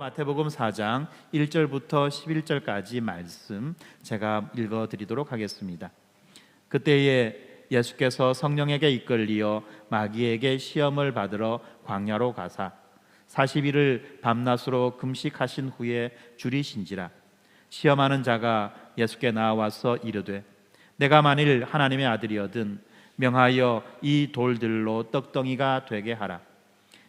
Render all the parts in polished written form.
마태복음 4장 1절부터 11절까지 말씀 제가 읽어드리도록 하겠습니다. 그때에 예수께서 성령에게 이끌리어 마귀에게 시험을 받으러 광야로 가사 40일을 밤낮으로 금식하신 후에 줄이신지라. 시험하는 자가 예수께 나와서 이르되 내가 만일 하나님의 아들이거든 명하여 이 돌들로 떡덩이가 되게 하라.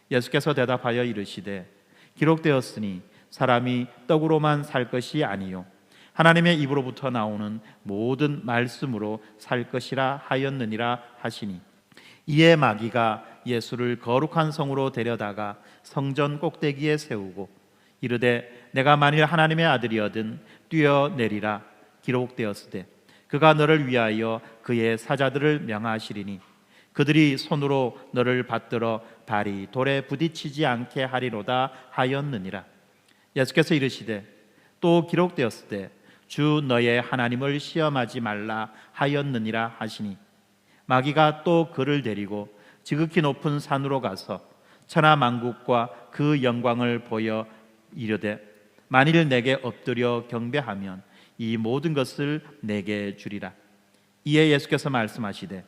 예수께서 대답하여 이르시되 기록되었으니 사람이 떡으로만 살 것이 아니요 하나님의 입으로부터 나오는 모든 말씀으로 살 것이라 하였느니라 하시니, 이에 마귀가 예수를 거룩한 성으로 데려다가 성전 꼭대기에 세우고 이르되 내가 만일 하나님의 아들이거든 뛰어내리라. 기록되었으되 그가 너를 위하여 그의 사자들을 명하시리니 그들이 손으로 너를 받들어 발이 돌에 부딪히지 않게 하리로다 하였느니라. 예수께서 이르시되 또 기록되었으되 주 너의 하나님을 시험하지 말라 하였느니라 하시니, 마귀가 또 그를 데리고 지극히 높은 산으로 가서 천하 만국과 그 영광을 보여 이르되 만일 내게 엎드려 경배하면 이 모든 것을 내게 주리라. 이에 예수께서 말씀하시되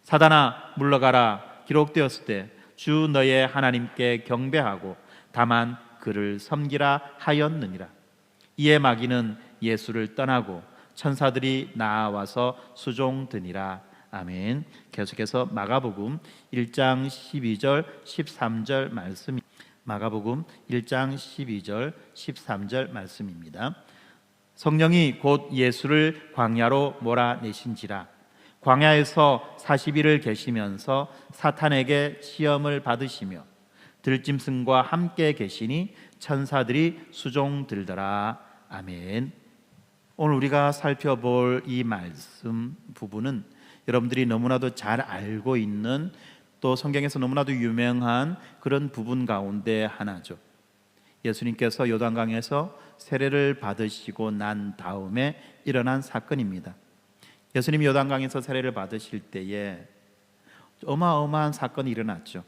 사단아 물러가라. 기록되었으되 주 너의 하나님께 경배하고 다만 그를 섬기라 하였느니라. 이에 마귀는 예수를 떠나고 천사들이 나와서 수종드니라. 아멘. 계속해서 마가복음 1장 12절 13절 말씀, 마가복음 1장 12절 13절 말씀입니다. 성령이 곧 예수를 광야로 몰아내신지라. 광야에서 40일을 계시면서 사탄에게 시험을 받으시며 들짐승과 함께 계시니 천사들이 수종들더라. 아멘. 오늘 우리가 살펴볼 이 말씀 부분은 여러분들이 너무나도 잘 알고 있는, 또 성경에서 너무나도 유명한 그런 부분 가운데 하나죠. 예수님께서 요단강에서 세례를 받으시고 난 다음에 일어난 사건입니다. 예수님이 요단강에서 세례를 받으실 때에 어마어마한 사건이 일어났죠.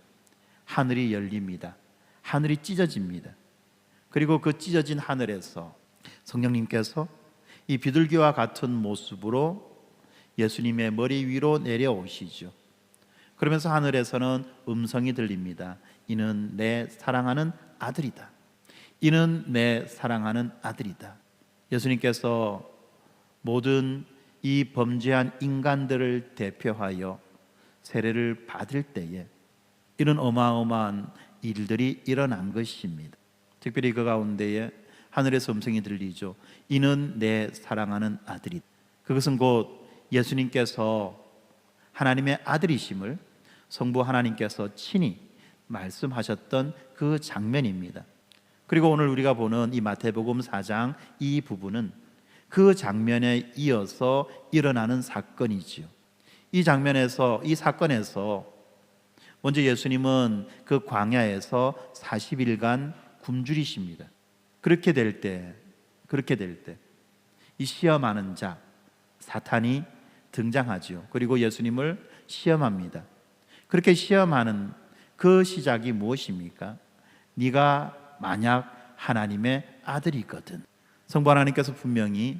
하늘이 열립니다. 하늘이 찢어집니다. 그리고 그 찢어진 하늘에서 성령님께서 이 비둘기와 같은 모습으로 예수님의 머리 위로 내려오시죠. 그러면서 하늘에서는 음성이 들립니다. 이는 내 사랑하는 아들이다. 이는 내 사랑하는 아들이다. 예수님께서 모든 이 범죄한 인간들을 대표하여 세례를 받을 때에 이런 어마어마한 일들이 일어난 것입니다. 특별히 그 가운데에 하늘에서 음성이 들리죠. 이는 내 사랑하는 아들이다. 그것은 곧 예수님께서 하나님의 아들이심을 성부 하나님께서 친히 말씀하셨던 그 장면입니다. 그리고 오늘 우리가 보는 이 마태복음 4장 이 부분은 그 장면에 이어서 일어나는 사건이지요. 이 장면에서, 이 사건에서 먼저 예수님은 그 광야에서 40일간 굶주리십니다. 그렇게 될 때 이 시험하는 자 사탄이 등장하지요. 그리고 예수님을 시험합니다. 그렇게 시험하는 그 시작이 무엇입니까? 네가 만약 하나님의 아들이거든. 성부 하나님께서 분명히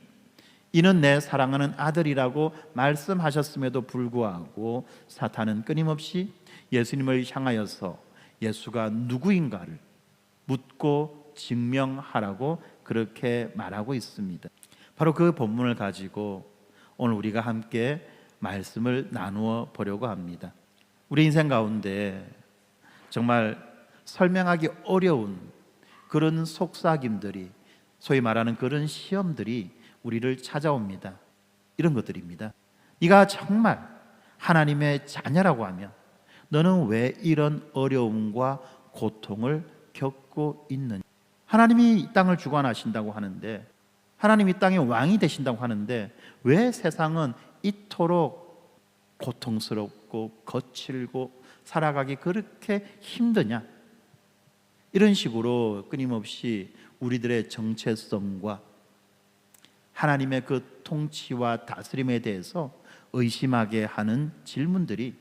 이는 내 사랑하는 아들이라고 말씀하셨음에도 불구하고 사탄은 끊임없이 예수님을 향하여서 예수가 누구인가를 묻고 증명하라고 그렇게 말하고 있습니다. 바로 그 본문을 가지고 오늘 우리가 함께 말씀을 나누어 보려고 합니다. 우리 인생 가운데 정말 설명하기 어려운 그런 속삭임들이, 소위 말하는 그런 시험들이 우리를 찾아옵니다. 이런 것들입니다. 네가 정말 하나님의 자녀라고 하면 너는 왜 이런 어려움과 고통을 겪고 있느냐? 하나님이 이 땅을 주관하신다고 하는데, 하나님이 이 땅의 왕이 되신다고 하는데 왜 세상은 이토록 고통스럽고 거칠고 살아가기 그렇게 힘드냐? 이런 식으로 끊임없이 우리들의 정체성과 하나님의 그 통치와 다스림에 대해서 의심하게 하는 질문들이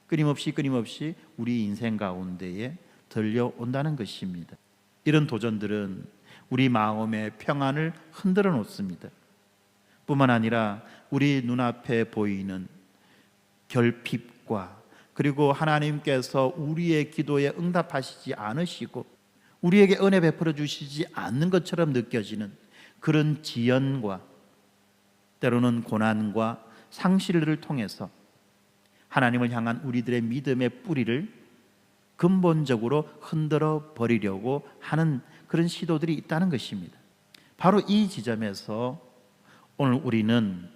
끊임없이 우리 인생 가운데에 들려온다는 것입니다. 이런 도전들은 우리 마음의 평안을 흔들어 놓습니다. 뿐만 아니라 우리 눈앞에 보이는 결핍과 그리고 하나님께서 우리의 기도에 응답하시지 않으시고 우리에게 은혜 베풀어 주시지 않는 것처럼 느껴지는 그런 지연과 때로는 고난과 상실을 통해서 하나님을 향한 우리들의 믿음의 뿌리를 근본적으로 흔들어 버리려고 하는 그런 시도들이 있다는 것입니다. 바로 이 지점에서 오늘 우리는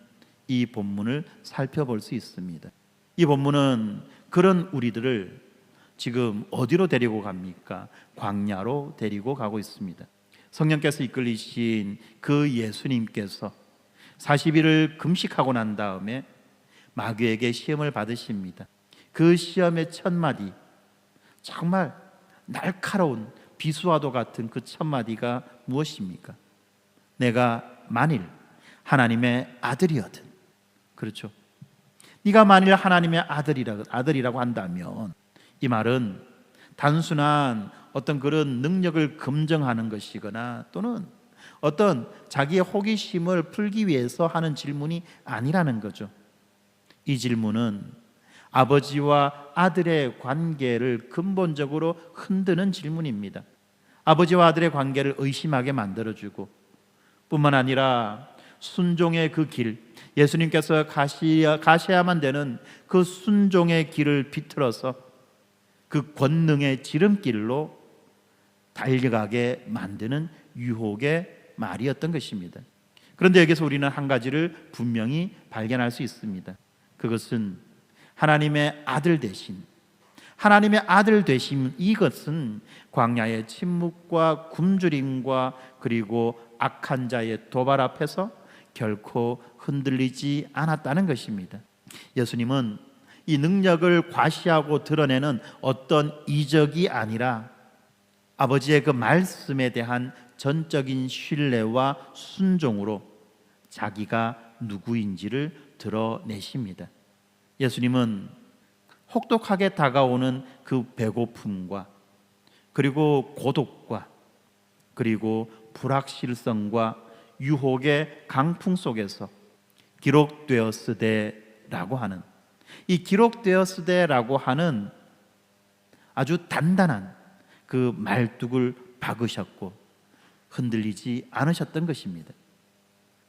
이 본문을 살펴볼 수 있습니다. 이 본문은 그런 우리들을 지금 어디로 데리고 갑니까? 광야로 데리고 가고 있습니다. 성령께서 이끌리신 그 예수님께서 40일을 금식하고 난 다음에 마귀에게 시험을 받으십니다. 그 시험의 첫 마디, 정말 날카로운 비수와도 같은 그 첫 마디가 무엇입니까? 내가 만일 하나님의 아들이거든. 그렇죠. 네가 만일 하나님의 아들이라고 한다면, 이 말은 단순한 어떤 그런 능력을 검증하는 것이거나 또는 어떤 자기의 호기심을 풀기 위해서 하는 질문이 아니라는 거죠. 이 질문은 아버지와 아들의 관계를 근본적으로 흔드는 질문입니다. 아버지와 아들의 관계를 의심하게 만들어주고, 뿐만 아니라 순종의 그 길, 예수님께서 가셔야만 되는 그 순종의 길을 비틀어서 그 권능의 지름길로 달려가게 만드는 유혹의 말이었던 것입니다. 그런데 여기서 우리는 한 가지를 분명히 발견할 수 있습니다. 그것은 하나님의 아들 되신, 하나님의 아들 되심, 이것은 광야의 침묵과 굶주림과 그리고 악한 자의 도발 앞에서 결코 흔들리지 않았다는 것입니다. 예수님은 이 능력을 과시하고 드러내는 어떤 이적이 아니라 아버지의 그 말씀에 대한 전적인 신뢰와 순종으로 자기가 누구인지를 드러내십니다. 예수님은 혹독하게 다가오는 그 배고픔과 그리고 고독과 그리고 불확실성과 유혹의 강풍 속에서 기록되었으되라고 하는, 이 기록되었으되라고 하는 아주 단단한 그 말뚝을 박으셨고 흔들리지 않으셨던 것입니다.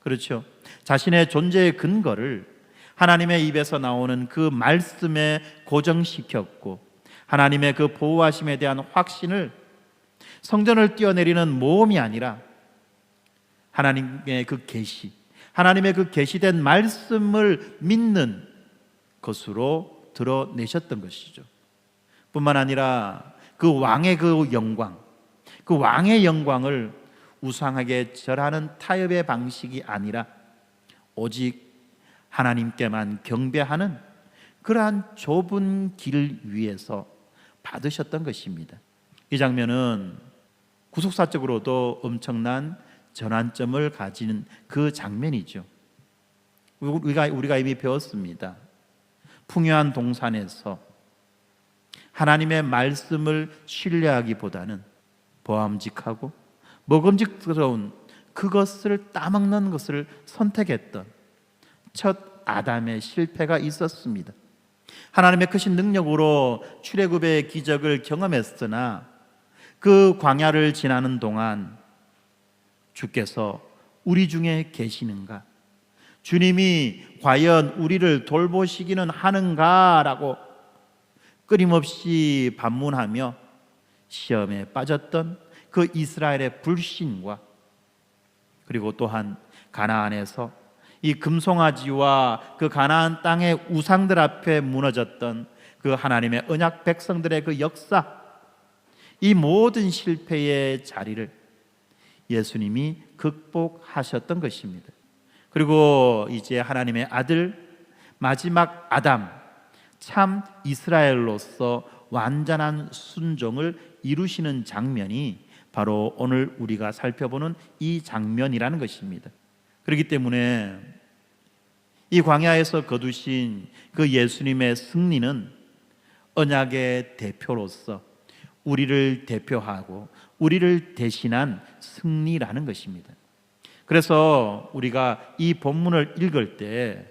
그렇죠. 자신의 존재의 근거를 하나님의 입에서 나오는 그 말씀에 고정시켰고, 하나님의 그 보호하심에 대한 확신을 성전을 뛰어내리는 모험이 아니라 하나님의 그 계시, 하나님의 그 계시된 말씀을 믿는 것으로 드러내셨던 것이죠. 뿐만 아니라 그 왕의 그 영광, 그 왕의 영광을 우상하게 절하는 타협의 방식이 아니라 오직 하나님께만 경배하는 그러한 좁은 길 위에서 받으셨던 것입니다. 이 장면은 구속사적으로도 엄청난 전환점을 가지는 그 장면이죠. 우리가 이미 배웠습니다. 풍요한 동산에서 하나님의 말씀을 신뢰하기보다는 보암직하고 먹음직스러운 그것을 따먹는 것을 선택했던 첫 아담의 실패가 있었습니다. 하나님의 크신 능력으로 출애굽의 기적을 경험했으나 그 광야를 지나는 동안 주께서 우리 중에 계시는가? 주님이 과연 우리를 돌보시기는 하는가라고 끊임없이 반문하며 시험에 빠졌던 그 이스라엘의 불신과, 그리고 또한 가나안에서 이 금송아지와 그 가나안 땅의 우상들 앞에 무너졌던 그 하나님의 언약 백성들의 그 역사, 이 모든 실패의 자리를 예수님이 극복하셨던 것입니다. 그리고 이제 하나님의 아들, 마지막 아담, 참 이스라엘로서 완전한 순종을 이루시는 장면이 바로 오늘 우리가 살펴보는 이 장면이라는 것입니다. 그렇기 때문에 이 광야에서 거두신 그 예수님의 승리는 언약의 대표로서 우리를 대표하고 우리를 대신한 승리라는 것입니다. 그래서 우리가 이 본문을 읽을 때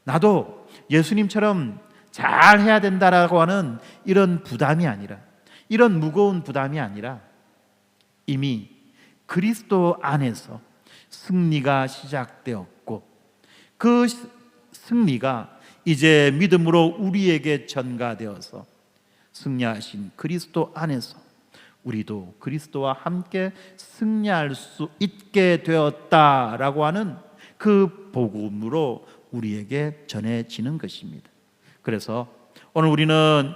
나도 예수님처럼 잘 해야 된다라고 하는 이런 부담이 아니라, 이런 무거운 부담이 아니라 이미 그리스도 안에서 승리가 시작되었고 그 승리가 이제 믿음으로 우리에게 전가되어서 승리하신 그리스도 안에서 우리도 그리스도와 함께 승리할 수 있게 되었다라고 하는 그 복음으로 우리에게 전해지는 것입니다. 그래서 오늘 우리는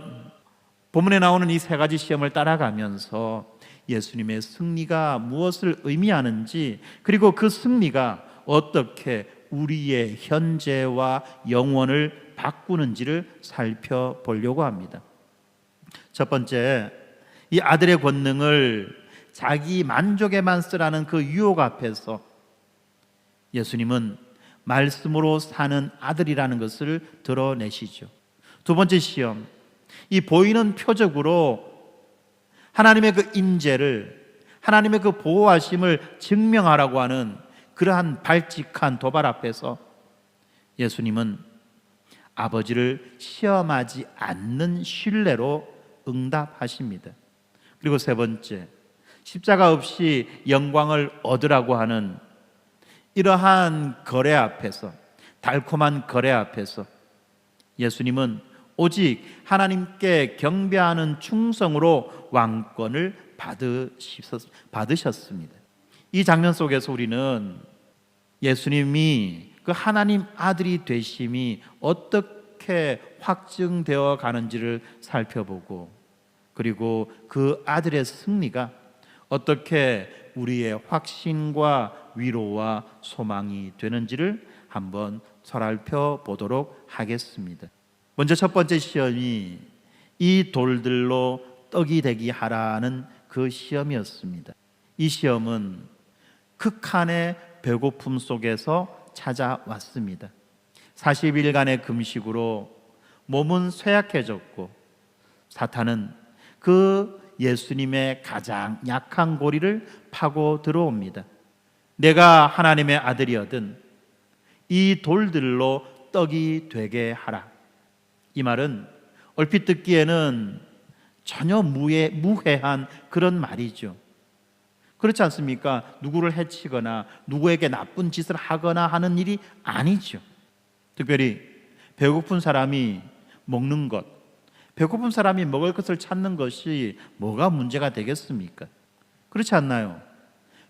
본문에 나오는 이 세 가지 시험을 따라가면서 예수님의 승리가 무엇을 의미하는지, 그리고 그 승리가 어떻게 우리의 현재와 영원을 바꾸는지를 살펴보려고 합니다. 첫 번째, 이 아들의 권능을 자기 만족에만 쓰라는 그 유혹 앞에서 예수님은 말씀으로 사는 아들이라는 것을 드러내시죠. 두 번째 시험, 이 보이는 표적으로 하나님의 그 임재를, 하나님의 그 보호하심을 증명하라고 하는 그러한 발칙한 도발 앞에서 예수님은 아버지를 시험하지 않는 신뢰로 응답하십니다. 그리고 세 번째, 십자가 없이 영광을 얻으라고 하는 이러한 거래 앞에서, 달콤한 거래 앞에서 예수님은 오직 하나님께 경배하는 충성으로 왕권을 받으셨습니다. 이 장면 속에서 우리는 예수님이 그 하나님 아들이 되심이 어떻게 확증되어 가는지를 살펴보고, 그리고 그 아들의 승리가 어떻게 우리의 확신과 위로와 소망이 되는지를 한번 살펴보도록 하겠습니다. 먼저 첫 번째 시험이 이 돌들로 떡이 되게 하라는 그 시험이었습니다. 이 시험은 극한의 배고픔 속에서 찾아왔습니다. 40일간의 금식으로 몸은 쇠약해졌고 사탄은 그 예수님의 가장 약한 고리를 파고 들어옵니다. 내가 하나님의 아들이거든 이 돌들로 떡이 되게 하라. 이 말은 얼핏 듣기에는 전혀 무해한 그런 말이죠. 그렇지 않습니까? 누구를 해치거나 누구에게 나쁜 짓을 하거나 하는 일이 아니죠. 특별히 배고픈 사람이 먹는 것, 배고픈 사람이 먹을 것을 찾는 것이 뭐가 문제가 되겠습니까? 그렇지 않나요?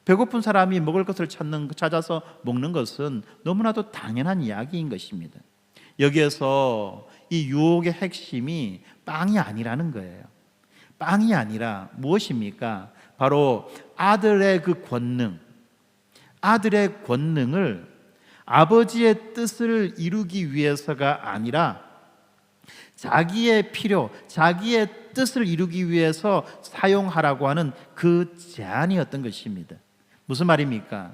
배고픈 사람이 먹을 것을 찾아서 먹는 것은 너무나도 당연한 이야기인 것입니다. 여기에서 이 유혹의 핵심이 빵이 아니라는 거예요. 빵이 아니라 무엇입니까? 바로 아들의 그 권능, 아들의 권능을 아버지의 뜻을 이루기 위해서가 아니라 자기의 필요, 자기의 뜻을 이루기 위해서 사용하라고 하는 그 제안이었던 것입니다. 무슨 말입니까?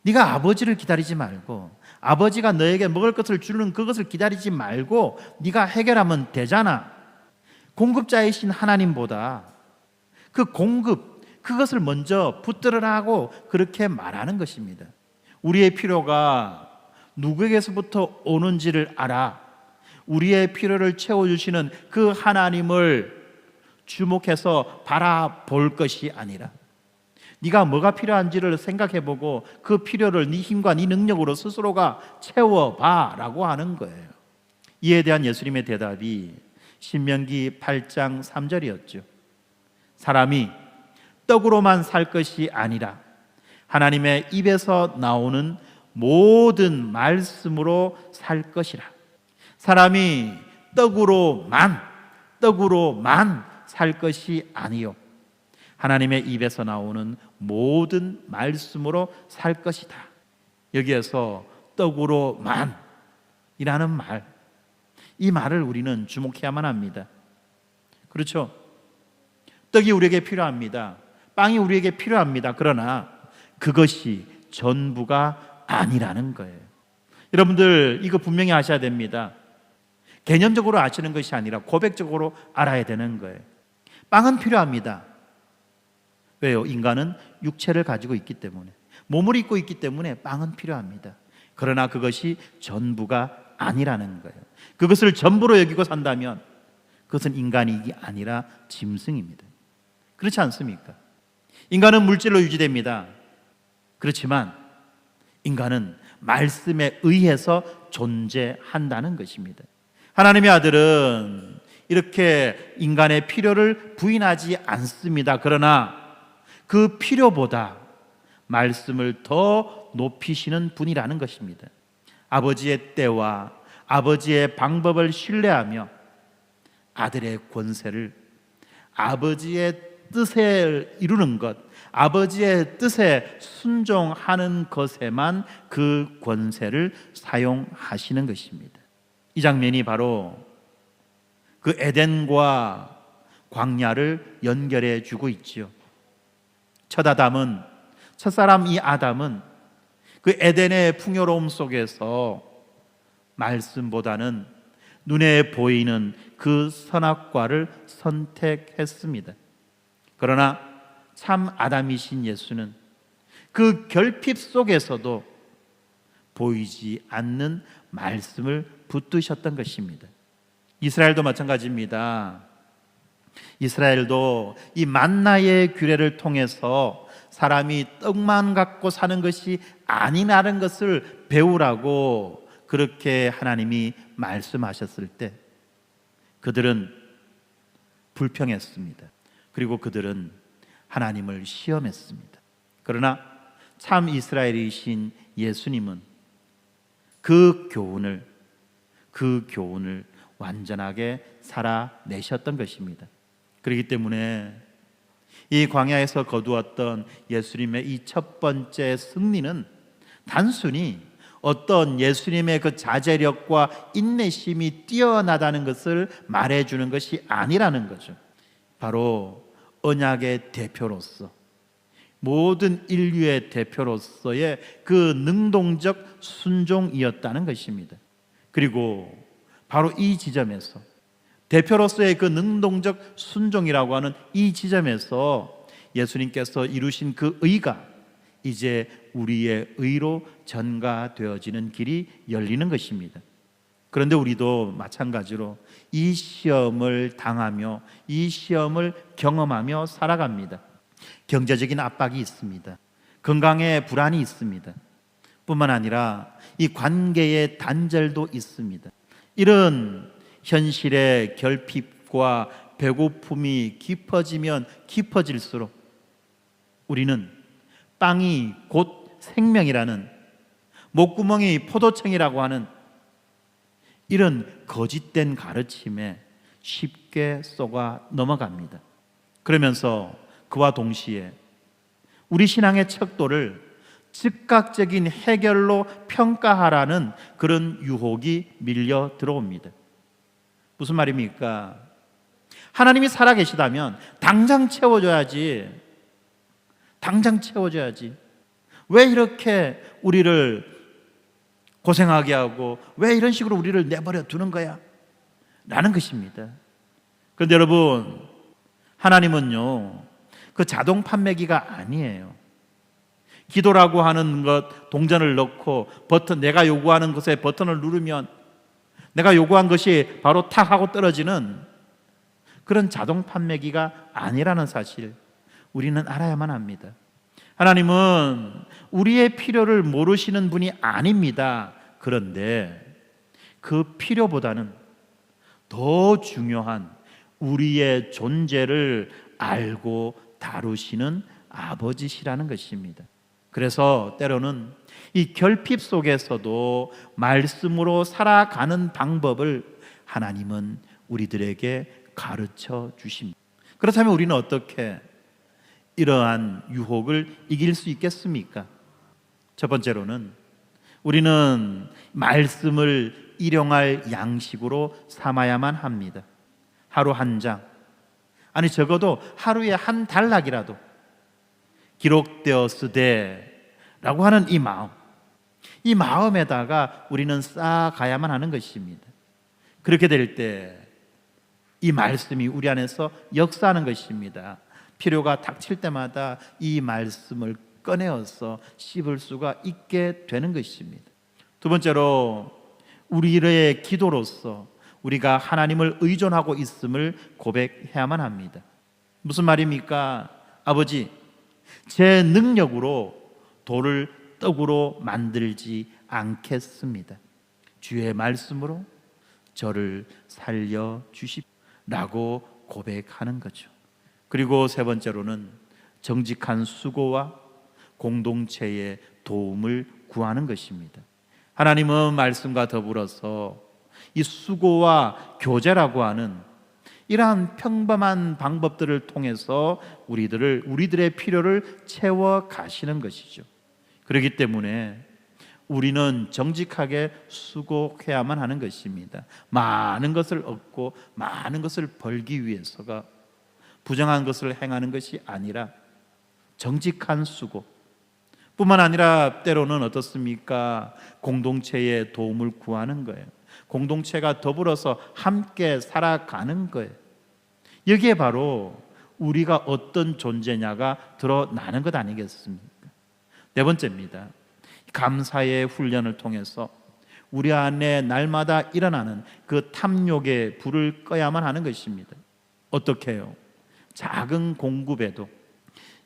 네가 아버지를 기다리지 말고, 아버지가 너에게 먹을 것을 주는 그것을 기다리지 말고 네가 해결하면 되잖아. 공급자이신 하나님보다 그 공급, 그것을 먼저 붙들으라고 그렇게 말하는 것입니다. 우리의 필요가 누구에게서부터 오는지를 알아 우리의 필요를 채워주시는 그 하나님을 주목해서 바라볼 것이 아니라 네가 뭐가 필요한지를 생각해보고 그 필요를 네 힘과 네 능력으로 스스로가 채워봐라고 하는 거예요. 이에 대한 예수님의 대답이 신명기 8장 3절이었죠. 사람이 떡으로만 살 것이 아니라 하나님의 입에서 나오는 모든 말씀으로 살 것이라. 사람이 떡으로만 살 것이 아니요 하나님의 입에서 나오는 모든 말씀으로 살 것이다. 여기에서 떡으로만 이라는 말, 이 말을 우리는 주목해야만 합니다. 그렇죠? 떡이 우리에게 필요합니다. 빵이 우리에게 필요합니다. 그러나 그것이 전부가 아니라는 거예요. 여러분들 이거 분명히 아셔야 됩니다. 개념적으로 아시는 것이 아니라 고백적으로 알아야 되는 거예요. 빵은 필요합니다. 왜요? 인간은 육체를 가지고 있기 때문에, 몸을 입고 있기 때문에 빵은 필요합니다. 그러나 그것이 전부가 아니라는 거예요. 그것을 전부로 여기고 산다면 그것은 인간이 아니라 짐승입니다. 그렇지 않습니까? 인간은 물질로 유지됩니다. 그렇지만 인간은 말씀에 의해서 존재한다는 것입니다. 하나님의 아들은 이렇게 인간의 필요를 부인하지 않습니다. 그러나 그 필요보다 말씀을 더 높이시는 분이라는 것입니다. 아버지의 때와 아버지의 방법을 신뢰하며 아들의 권세를, 아버지의 뜻을 이루는 것, 아버지의 뜻에 순종하는 것에만 그 권세를 사용하시는 것입니다. 이 장면이 바로 그 에덴과 광야를 연결해 주고 있지요. 첫사람 이 아담은 그 에덴의 풍요로움 속에서 말씀보다는 눈에 보이는 그 선악과를 선택했습니다. 그러나 참 아담이신 예수는 그 결핍 속에서도 보이지 않는 말씀을 붙드셨던 것입니다. 이스라엘도 마찬가지입니다. 이스라엘도 이 만나의 규례를 통해서 사람이 떡만 갖고 사는 것이 아니라는 것을 배우라고 그렇게 하나님이 말씀하셨을 때 그들은 불평했습니다. 그리고 그들은 하나님을 시험했습니다. 그러나 참 이스라엘이신 예수님은 그 교훈을 완전하게 살아내셨던 것입니다. 그렇기 때문에 이 광야에서 거두었던 예수님의 이 첫 번째 승리는 단순히 어떤 예수님의 그 자제력과 인내심이 뛰어나다는 것을 말해주는 것이 아니라는 거죠. 바로 언약의 대표로서, 모든 인류의 대표로서의 그 능동적 순종이었다는 것입니다. 그리고 바로 이 지점에서, 대표로서의 그 능동적 순종이라고 하는 이 지점에서 예수님께서 이루신 그 의가 이제 우리의 의로 전가되어지는 길이 열리는 것입니다. 그런데 우리도 마찬가지로 이 시험을 당하며 이 시험을 경험하며 살아갑니다. 경제적인 압박이 있습니다. 건강에 불안이 있습니다. 뿐만 아니라 이 관계의 단절도 있습니다. 이런 현실의 결핍과 배고픔이 깊어지면 깊어질수록 우리는 빵이 곧 생명이라는, 목구멍이 포도청이라고 하는 이런 거짓된 가르침에 쉽게 쏘가 넘어갑니다. 그러면서 그와 동시에 우리 신앙의 척도를 즉각적인 해결로 평가하라는 그런 유혹이 밀려 들어옵니다. 무슨 말입니까? 하나님이 살아계시다면 당장 채워줘야지. 왜 이렇게 우리를 고생하게 하고 왜 이런 식으로 우리를 내버려 두는 거야? 라는 것입니다. 그런데 여러분, 하나님은요, 그 자동 판매기가 아니에요. 기도라고 하는 것, 동전을 넣고 내가 요구하는 것에 버튼을 누르면 내가 요구한 것이 바로 탁 하고 떨어지는 그런 자동 판매기가 아니라는 사실, 우리는 알아야만 합니다. 하나님은 우리의 필요를 모르시는 분이 아닙니다. 그런데 그 필요보다는 더 중요한 우리의 존재를 알고 다루시는 아버지시라는 것입니다. 그래서 때로는 이 결핍 속에서도 말씀으로 살아가는 방법을 하나님은 우리들에게 가르쳐 주십니다. 그렇다면 우리는 어떻게 이러한 유혹을 이길 수 있겠습니까? 첫 번째로는 우리는 말씀을 일용할 양식으로 삼아야만 합니다. 하루 한 장, 아니 적어도 하루에 한 단락이라도 기록되었으되 라고 하는 이 마음에다가 우리는 쌓아가야만 하는 것입니다. 그렇게 될 때 이 말씀이 우리 안에서 역사하는 것입니다. 필요가 닥칠 때마다 이 말씀을 꺼내어서 씹을 수가 있게 되는 것입니다. 두 번째로, 우리의 기도로서 우리가 하나님을 의존하고 있음을 고백해야만 합니다. 무슨 말입니까? 아버지, 제 능력으로 돌을 떡으로 만들지 않겠습니다. 주의 말씀으로 저를 살려주십시오 라고 고백하는 거죠. 그리고 세 번째로는 정직한 수고와 공동체의 도움을 구하는 것입니다. 하나님은 말씀과 더불어서 이 수고와 교제라고 하는 이러한 평범한 방법들을 통해서 우리들의 필요를 채워 가시는 것이죠. 그렇기 때문에 우리는 정직하게 수고해야만 하는 것입니다. 많은 것을 얻고 많은 것을 벌기 위해서가 부정한 것을 행하는 것이 아니라 정직한 수고, 뿐만 아니라 때로는 어떻습니까? 공동체의 도움을 구하는 거예요. 공동체가 더불어서 함께 살아가는 거예요. 여기에 바로 우리가 어떤 존재냐가 드러나는 것 아니겠습니까? 네 번째입니다. 감사의 훈련을 통해서 우리 안에 날마다 일어나는 그 탐욕의 불을 꺼야만 하는 것입니다. 어떻게 해요? 작은 공급에도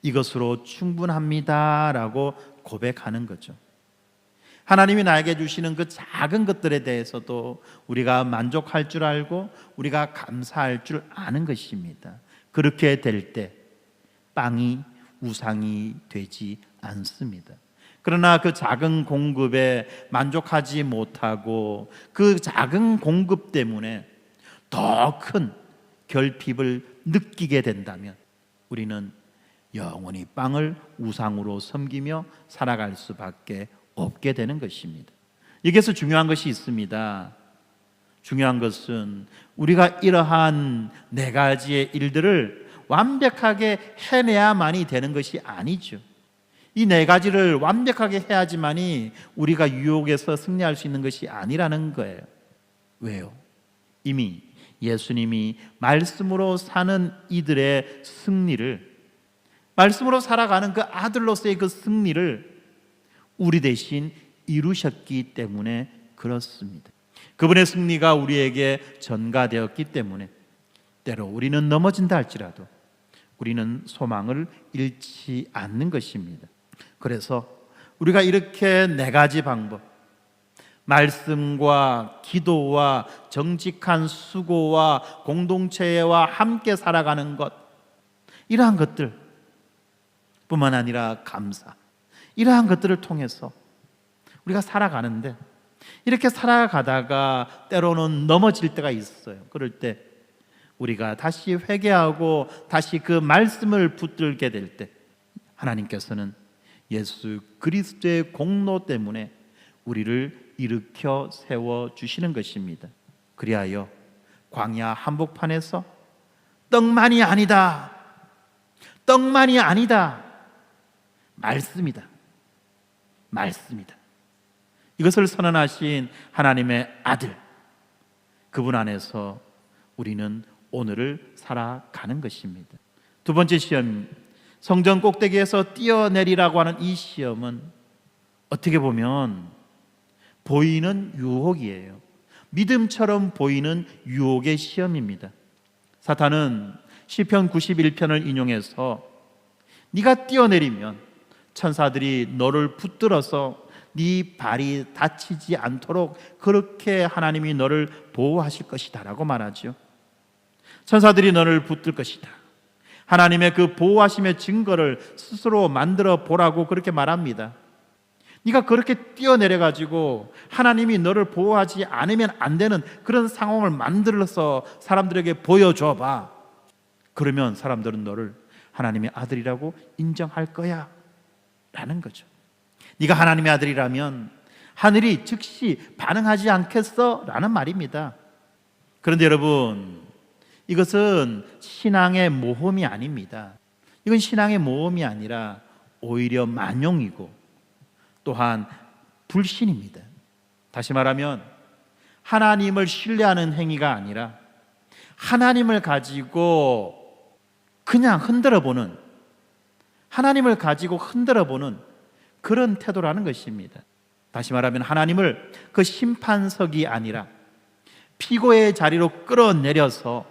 이것으로 충분합니다라고 고백하는 거죠. 하나님이 나에게 주시는 그 작은 것들에 대해서도 우리가 만족할 줄 알고 우리가 감사할 줄 아는 것입니다. 그렇게 될 때 빵이 우상이 되지 않습니다. 그러나 그 작은 공급에 만족하지 못하고 그 작은 공급 때문에 더 큰 결핍을 느끼게 된다면 우리는 영원히 빵을 우상으로 섬기며 살아갈 수밖에 없게 되는 것입니다. 여기서 중요한 것이 있습니다. 중요한 것은 우리가 이러한 네 가지의 일들을 완벽하게 해내야만이 되는 것이 아니죠. 이 네 가지를 완벽하게 해야지만이 우리가 유혹에서 승리할 수 있는 것이 아니라는 거예요. 왜요? 이미 예수님이 말씀으로 사는 이들의 승리를, 말씀으로 살아가는 그 아들로서의 그 승리를 우리 대신 이루셨기 때문에 그렇습니다. 그분의 승리가 우리에게 전가되었기 때문에 때로 우리는 넘어진다 할지라도 우리는 소망을 잃지 않는 것입니다. 그래서 우리가 이렇게 네 가지 방법, 말씀과 기도와 정직한 수고와 공동체와 함께 살아가는 것, 이러한 것들 뿐만 아니라 감사, 이러한 것들을 통해서 우리가 살아가는데, 이렇게 살아가다가 때로는 넘어질 때가 있어요. 그럴 때 우리가 다시 회개하고 다시 그 말씀을 붙들게 될 때 하나님께서는 예수 그리스도의 공로 때문에 우리를 일으켜 세워주시는 것입니다. 그리하여 광야 한복판에서 떡만이 아니다, 떡만이 아니다, 말씀이다, 말씀이다, 이것을 선언하신 하나님의 아들, 그분 안에서 우리는 오늘을 살아가는 것입니다. 두 번째 시험, 성전 꼭대기에서 뛰어내리라고 하는 이 시험은 어떻게 보면 보이는 유혹이에요. 믿음처럼 보이는 유혹의 시험입니다. 사탄은 시편 91편을 인용해서 네가 뛰어내리면 천사들이 너를 붙들어서 네 발이 다치지 않도록 그렇게 하나님이 너를 보호하실 것이다 라고 말하죠. 천사들이 너를 붙들 것이다. 하나님의 그 보호하심의 증거를 스스로 만들어 보라고 그렇게 말합니다. 네가 그렇게 뛰어내려가지고 하나님이 너를 보호하지 않으면 안 되는 그런 상황을 만들어서 사람들에게 보여줘봐. 그러면 사람들은 너를 하나님의 아들이라고 인정할 거야 라는 거죠. 네가 하나님의 아들이라면 하늘이 즉시 반응하지 않겠어? 라는 말입니다. 그런데 여러분, 이것은 신앙의 모험이 아닙니다. 이건 신앙의 모험이 아니라 오히려 만용이고 또한 불신입니다. 다시 말하면 하나님을 신뢰하는 행위가 아니라 하나님을 가지고 그냥 흔들어보는, 하나님을 가지고 흔들어보는 그런 태도라는 것입니다. 다시 말하면 하나님을 그 심판석이 아니라 피고의 자리로 끌어내려서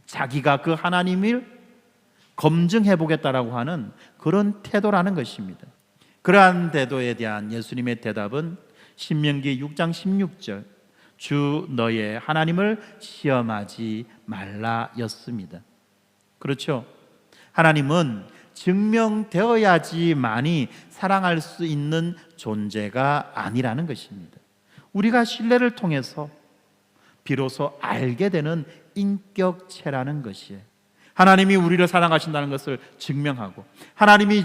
자기가 그 하나님을 검증해 보겠다라고 하는 그런 태도라는 것입니다. 그러한 태도에 대한 예수님의 대답은 신명기 6장 16절 주 너의 하나님을 시험하지 말라였습니다. 그렇죠? 하나님은 증명되어야지만이 사랑할 수 있는 존재가 아니라는 것입니다. 우리가 신뢰를 통해서 비로소 알게 되는 인격체라는 것이에요. 하나님이 우리를 사랑하신다는 것을 증명하고 하나님이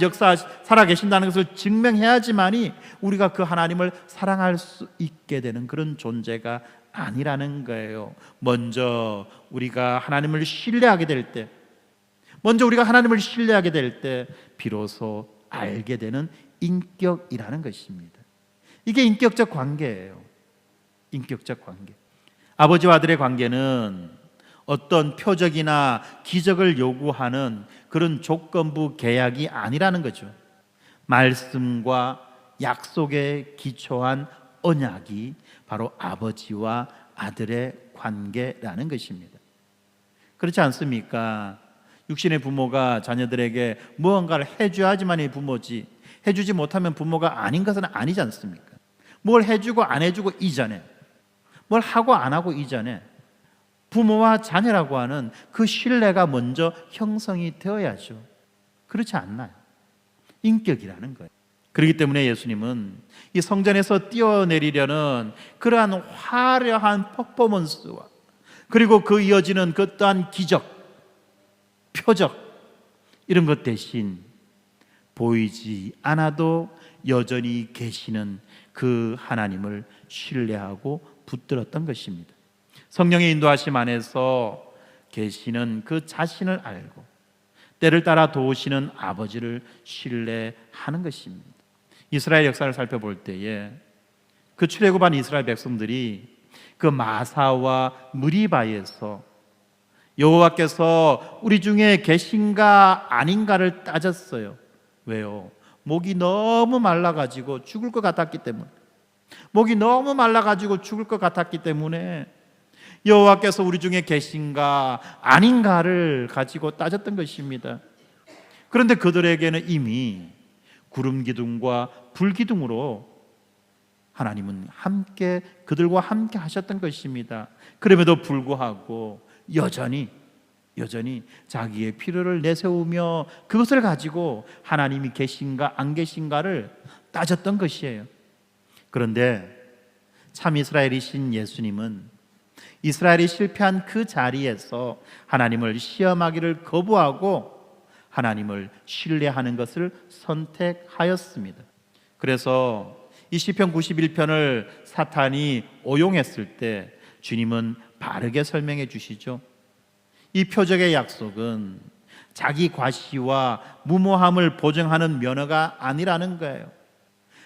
살아계신다는 것을 증명해야지만이 우리가 그 하나님을 사랑할 수 있게 되는 그런 존재가 아니라는 거예요. 먼저 우리가 하나님을 신뢰하게 될 때, 비로소 알게 되는 인격이라는 것입니다. 이게 인격적 관계예요. 인격적 관계. 아버지와 아들의 관계는 어떤 표적이나 기적을 요구하는 그런 조건부 계약이 아니라는 거죠. 말씀과 약속에 기초한 언약이 바로 아버지와 아들의 관계라는 것입니다. 그렇지 않습니까? 육신의 부모가 자녀들에게 무언가를 해줘야지만이 부모지, 해주지 못하면 부모가 아닌 것은 아니지 않습니까? 뭘 해주고 안 해주고 이전에, 뭘 하고 안 하고 이전에 부모와 자녀라고 하는 그 신뢰가 먼저 형성이 되어야죠. 그렇지 않나요? 인격이라는 거예요. 그렇기 때문에 예수님은 이 성전에서 뛰어내리려는 그러한 화려한 퍼포먼스와 그리고 그 이어지는 그 또한 기적, 표적 이런 것 대신 보이지 않아도 여전히 계시는 그 하나님을 신뢰하고 붙들었던 것입니다. 성령의 인도하심 안에서 계시는 그 자신을 알고 때를 따라 도우시는 아버지를 신뢰하는 것입니다. 이스라엘 역사를 살펴볼 때에 그 출애굽한 이스라엘 백성들이 그 마사와 무리바에서 여호와께서 우리 중에 계신가 아닌가를 따졌어요. 왜요? 목이 너무 말라가지고 죽을 것 같았기 때문에 여호와께서 우리 중에 계신가 아닌가를 가지고 따졌던 것입니다. 그런데 그들에게는 이미 구름 기둥과 불 기둥으로 하나님은 그들과 함께 하셨던 것입니다. 그럼에도 불구하고 여전히 자기의 필요를 내세우며 그것을 가지고 하나님이 계신가 안 계신가를 따졌던 것이에요. 그런데 참 이스라엘이신 예수님은 이스라엘이 실패한 그 자리에서 하나님을 시험하기를 거부하고 하나님을 신뢰하는 것을 선택하였습니다. 그래서 이 시편 91편을 사탄이 오용했을 때 주님은 바르게 설명해 주시죠. 이 표적의 약속은 자기 과시와 무모함을 보증하는 면허가 아니라는 거예요.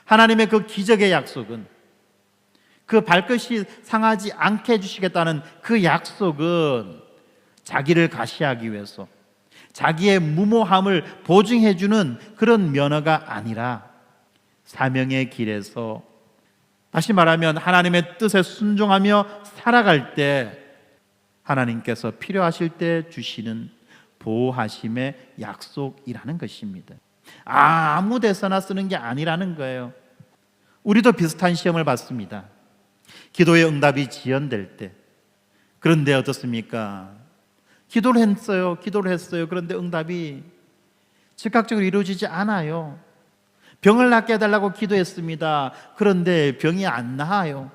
하나님의 그 기적의 약속은 그 발끝이 상하지 않게 해주시겠다는 그 약속은 자기를 과시하기 위해서 자기의 무모함을 보증해주는 그런 면허가 아니라 사명의 길에서 다시 말하면 하나님의 뜻에 순종하며 살아갈 때 하나님께서 필요하실 때 주시는 보호하심의 약속이라는 것입니다. 아무 데서나 쓰는 게 아니라는 거예요. 우리도 비슷한 시험을 받습니다. 기도의 응답이 지연될 때. 그런데 어떻습니까? 기도를 했어요. 그런데 응답이 즉각적으로 이루어지지 않아요. 병을 낫게 해달라고 기도했습니다. 그런데 병이 안 나아요.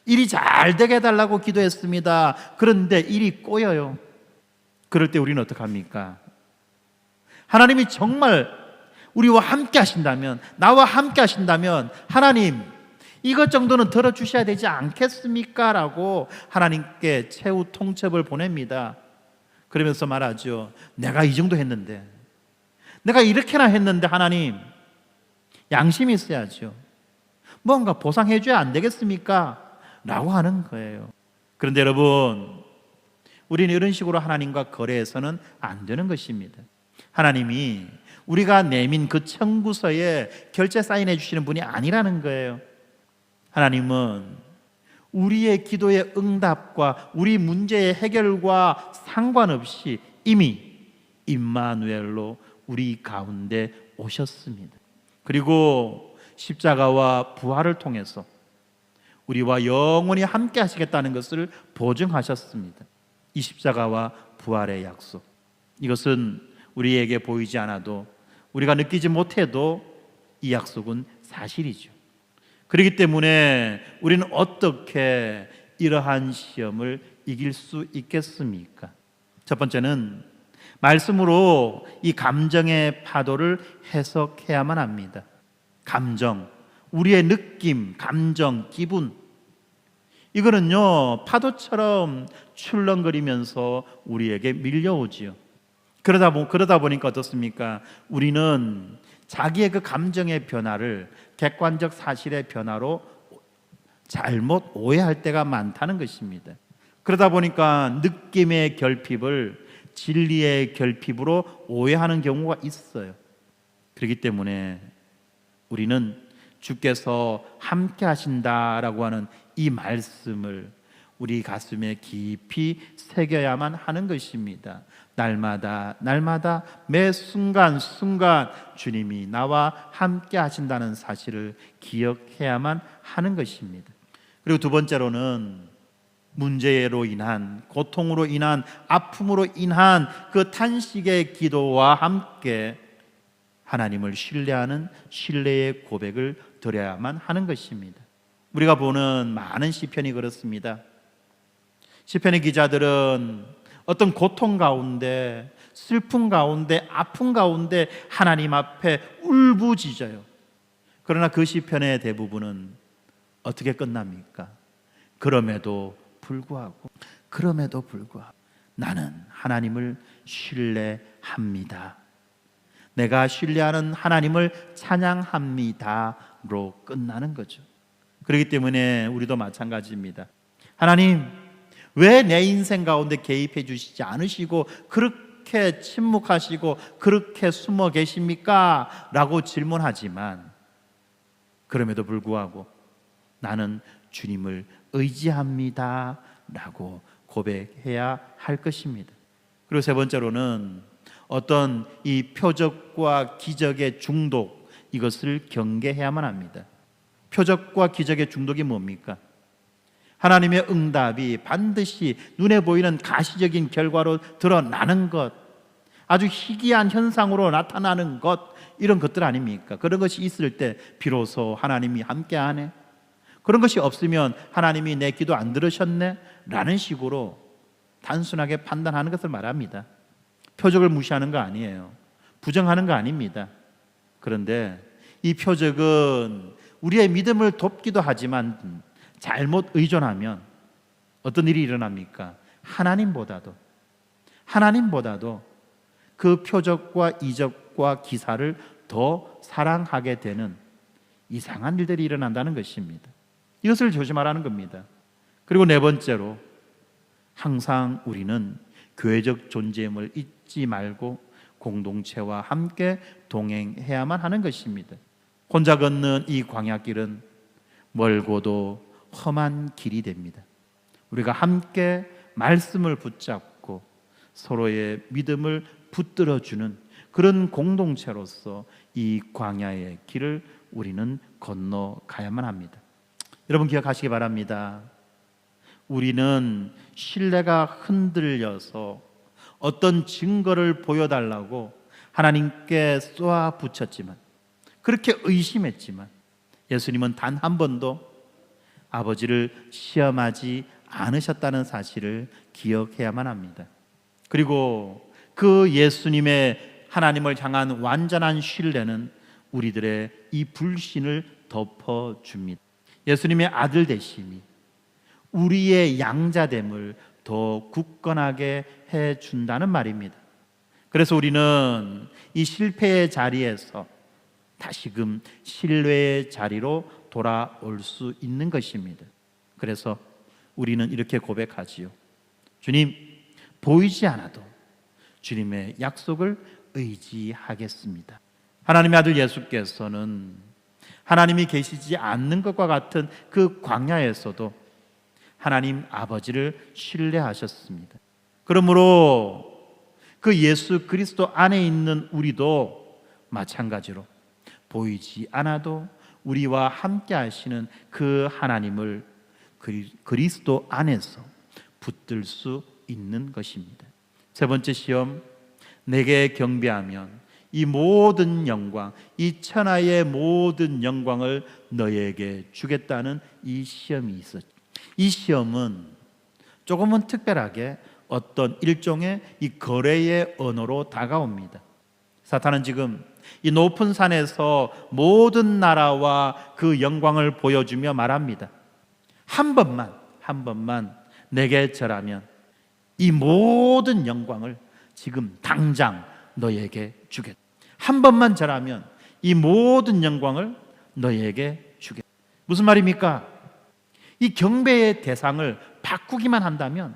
일이 잘 되게 해달라고 기도했습니다. 그런데 일이 꼬여요. 그럴 때 우리는 어떡합니까? 하나님이 정말 우리와 함께 하신다면, 나와 함께 하신다면 하나님 이것 정도는 들어주셔야 되지 않겠습니까? 라고 하나님께 최후 통첩을 보냅니다. 그러면서 말하죠. 내가 이 정도 했는데, 내가 이렇게나 했는데 하나님 양심이 있어야죠. 뭔가 보상해 줘야 안 되겠습니까? 라고 하는 거예요. 그런데 여러분, 우리는 이런 식으로 하나님과 거래해서는 안 되는 것입니다. 하나님이 우리가 내민 그 청구서에 결제 사인해 주시는 분이 아니라는 거예요. 하나님은 우리의 기도의 응답과 우리 문제의 해결과 상관없이 이미 임마누엘로 우리 가운데 오셨습니다. 그리고 십자가와 부활을 통해서 우리와 영원히 함께 하시겠다는 것을 보증하셨습니다. 이 십자가와 부활의 약속, 이것은 우리에게 보이지 않아도, 우리가 느끼지 못해도 이 약속은 사실이죠. 그렇기 때문에 우리는 어떻게 이러한 시험을 이길 수 있겠습니까? 첫 번째는 말씀으로 이 감정의 파도를 해석해야만 합니다. 감정, 우리의 느낌, 감정, 기분, 이거는요 파도처럼 출렁거리면서 우리에게 밀려오지요. 그러다 보니까 어떻습니까? 우리는 자기의 그 감정의 변화를 객관적 사실의 변화로 잘못 오해할 때가 많다는 것입니다. 그러다 보니까 느낌의 결핍을 진리의 결핍으로 오해하는 경우가 있어요. 그렇기 때문에 우리는 주께서 함께 하신다라고 하는 이 말씀을 우리 가슴에 깊이 새겨야만 하는 것입니다. 날마다 날마다 매 순간순간 주님이 나와 함께 하신다는 사실을 기억해야만 하는 것입니다. 그리고 두 번째로는 문제로 인한, 고통으로 인한, 아픔으로 인한 그 탄식의 기도와 함께 하나님을 신뢰하는 신뢰의 고백을 드려야만 하는 것입니다. 우리가 보는 많은 시편이 그렇습니다. 시편의 기자들은 어떤 고통 가운데, 슬픔 가운데, 아픔 가운데 하나님 앞에 울부짖어요. 그러나 그 시편의 대부분은 어떻게 끝납니까? 그럼에도 불구하고 나는 하나님을 신뢰합니다, 내가 신뢰하는 하나님을 찬양합니다로 끝나는 거죠. 그렇기 때문에 우리도 마찬가지입니다. 하나님, 왜 내 인생 가운데 개입해 주시지 않으시고 그렇게 침묵하시고 그렇게 숨어 계십니까? 라고 질문하지만 그럼에도 불구하고 나는 주님을 의지합니다 라고 고백해야 할 것입니다. 그리고 세 번째로는 어떤 이 표적과 기적의 중독, 이것을 경계해야만 합니다. 표적과 기적의 중독이 뭡니까? 하나님의 응답이 반드시 눈에 보이는 가시적인 결과로 드러나는 것, 아주 희귀한 현상으로 나타나는 것, 이런 것들 아닙니까? 그런 것이 있을 때 비로소 하나님이 함께하네, 그런 것이 없으면 하나님이 내 기도 안 들으셨네 라는 식으로 단순하게 판단하는 것을 말합니다. 표적을 무시하는 거 아니에요. 부정하는 거 아닙니다. 그런데 이 표적은 우리의 믿음을 돕기도 하지만 잘못 의존하면 어떤 일이 일어납니까? 하나님보다도 그 표적과 이적과 기사를 더 사랑하게 되는 이상한 일들이 일어난다는 것입니다. 이것을 조심하라는 겁니다. 그리고 네 번째로, 항상 우리는 교회적 존재임을 잊지 말고 공동체와 함께 동행해야만 하는 것입니다. 혼자 걷는 이 광야길은 멀고도 험한 길이 됩니다. 우리가 함께 말씀을 붙잡고 서로의 믿음을 붙들어주는 그런 공동체로서 이 광야의 길을 우리는 건너가야만 합니다. 여러분 기억하시기 바랍니다. 우리는 신뢰가 흔들려서 어떤 증거를 보여달라고 하나님께 쏘아 붙였지만, 그렇게 의심했지만 예수님은 단 한 번도 아버지를 시험하지 않으셨다는 사실을 기억해야만 합니다. 그리고 그 예수님의 하나님을 향한 완전한 신뢰는 우리들의 이 불신을 덮어줍니다. 예수님의 아들 되심이 우리의 양자됨을 더 굳건하게 해준다는 말입니다. 그래서 우리는 이 실패의 자리에서 다시금 신뢰의 자리로 돌아올 수 있는 것입니다. 그래서 우리는 이렇게 고백하지요. 주님, 보이지 않아도 주님의 약속을 의지하겠습니다. 하나님의 아들 예수께서는 하나님이 계시지 않는 것과 같은 그 광야에서도 하나님 아버지를 신뢰하셨습니다. 그러므로 그 예수 그리스도 안에 있는 우리도 마찬가지로 보이지 않아도 우리와 함께 하시는 그 하나님을 그리스도 안에서 붙들 수 있는 것입니다. 세 번째 시험, 내게 경배하면 이 모든 영광, 이 천하의 모든 영광을 너에게 주겠다는 이 시험이 있었죠. 이 시험은 조금은 특별하게 어떤 일종의 이 거래의 언어로 다가옵니다. 사탄은 지금 이 높은 산에서 모든 나라와 그 영광을 보여주며 말합니다. 한 번만 내게 절하면 이 모든 영광을 지금 당장 너에게 주겠다. 한 번만 절하면 이 모든 영광을 너에게 주겠다. 무슨 말입니까? 이 경배의 대상을 바꾸기만 한다면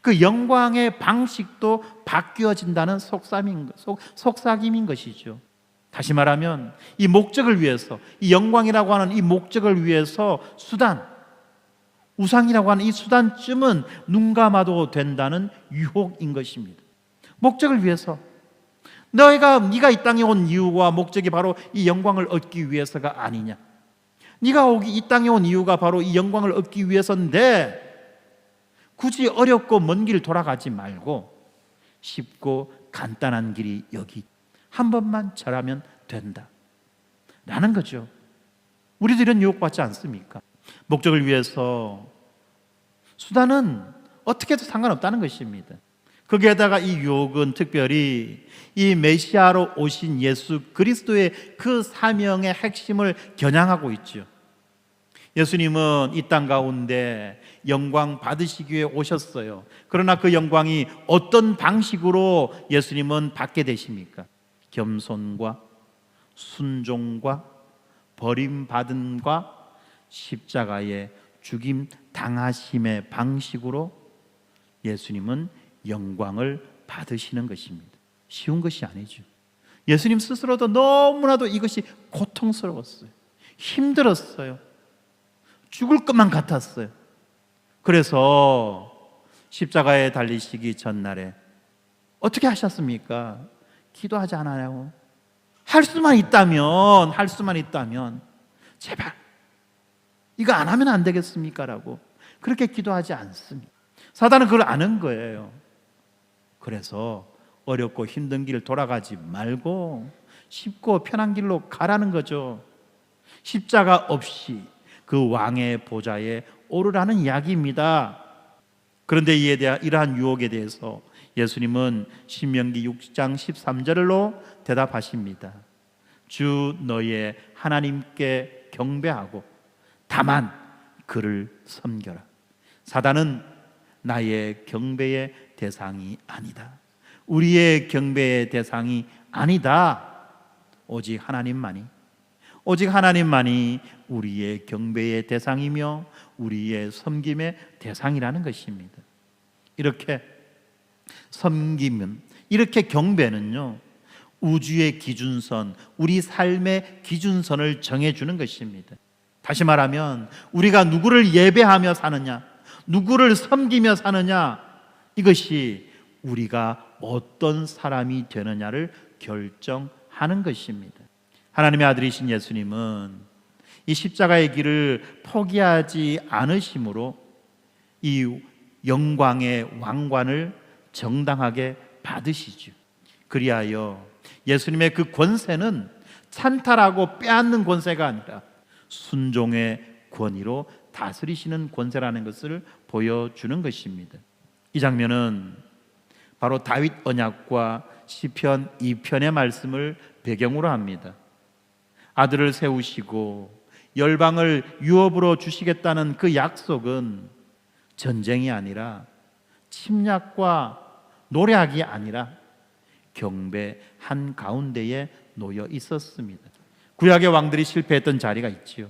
그 영광의 방식도 바뀌어진다는 속삭임인 것이죠. 다시 말하면 이 목적을 위해서, 이 영광이라고 하는 이 목적을 위해서 우상이라고 하는 이 수단쯤은 눈 감아도 된다는 유혹인 것입니다. 목적을 위해서, 네가 이 땅에 온 이유와 목적이 바로 이 영광을 얻기 위해서가 아니냐? 네가 이 땅에 온 이유가 바로 이 영광을 얻기 위해서인데 굳이 어렵고 먼 길 돌아가지 말고 쉽고 간단한 길이 여기 한 번만 절하면 된다 라는 거죠. 우리들은 유혹받지 않습니까? 목적을 위해서 수단은 어떻게 해도 상관없다는 것입니다. 거기에다가 이 유혹은 특별히 이 메시아로 오신 예수 그리스도의 그 사명의 핵심을 겨냥하고 있죠. 예수님은 이 땅 가운데 영광 받으시기 위해 오셨어요. 그러나 그 영광이 어떤 방식으로 예수님은 받게 되십니까? 겸손과 순종과 버림받음과 십자가의 죽임 당하심의 방식으로 예수님은 영광을 받으시는 것입니다. 쉬운 것이 아니죠. 예수님 스스로도 너무나도 이것이 고통스러웠어요. 힘들었어요. 죽을 것만 같았어요. 그래서 십자가에 달리시기 전날에 어떻게 하셨습니까? 기도하지 않아요. 할 수만 있다면 제발 이거 안 하면 안 되겠습니까? 라고 그렇게 기도하지 않습니다. 사단은 그걸 아는 거예요. 그래서 어렵고 힘든 길 돌아가지 말고 쉽고 편한 길로 가라는 거죠. 십자가 없이 그 왕의 보좌에 오르라는 이야기입니다. 그런데 이러한 유혹에 대해서 예수님은 신명기 6장 13절로 대답하십니다. 주 너의 하나님께 경배하고 다만 그를 섬겨라. 사단은 나의 경배의 대상이 아니다. 우리의 경배의 대상이 아니다. 오직 하나님만이 우리의 경배의 대상이며 우리의 섬김의 대상이라는 것입니다. 이렇게 섬김은, 이렇게 경배는요, 우주의 기준선, 우리 삶의 기준선을 정해주는 것입니다. 다시 말하면 우리가 누구를 예배하며 사느냐, 누구를 섬기며 사느냐, 이것이 우리가 어떤 사람이 되느냐를 결정하는 것입니다. 하나님의 아들이신 예수님은 이 십자가의 길을 포기하지 않으심으로 이 영광의 왕관을 정당하게 받으시죠. 그리하여 예수님의 그 권세는 찬탈하고 빼앗는 권세가 아니라 순종의 권위로 다스리시는 권세라는 것을 보여주는 것입니다. 이 장면은 바로 다윗 언약과 시편 2편의 말씀을 배경으로 합니다. 아들을 세우시고 열방을 유업으로 주시겠다는 그 약속은 전쟁이 아니라 침략과 노략이 아니라 경배 한가운데에 놓여 있었습니다. 구약의 왕들이 실패했던 자리가 있지요.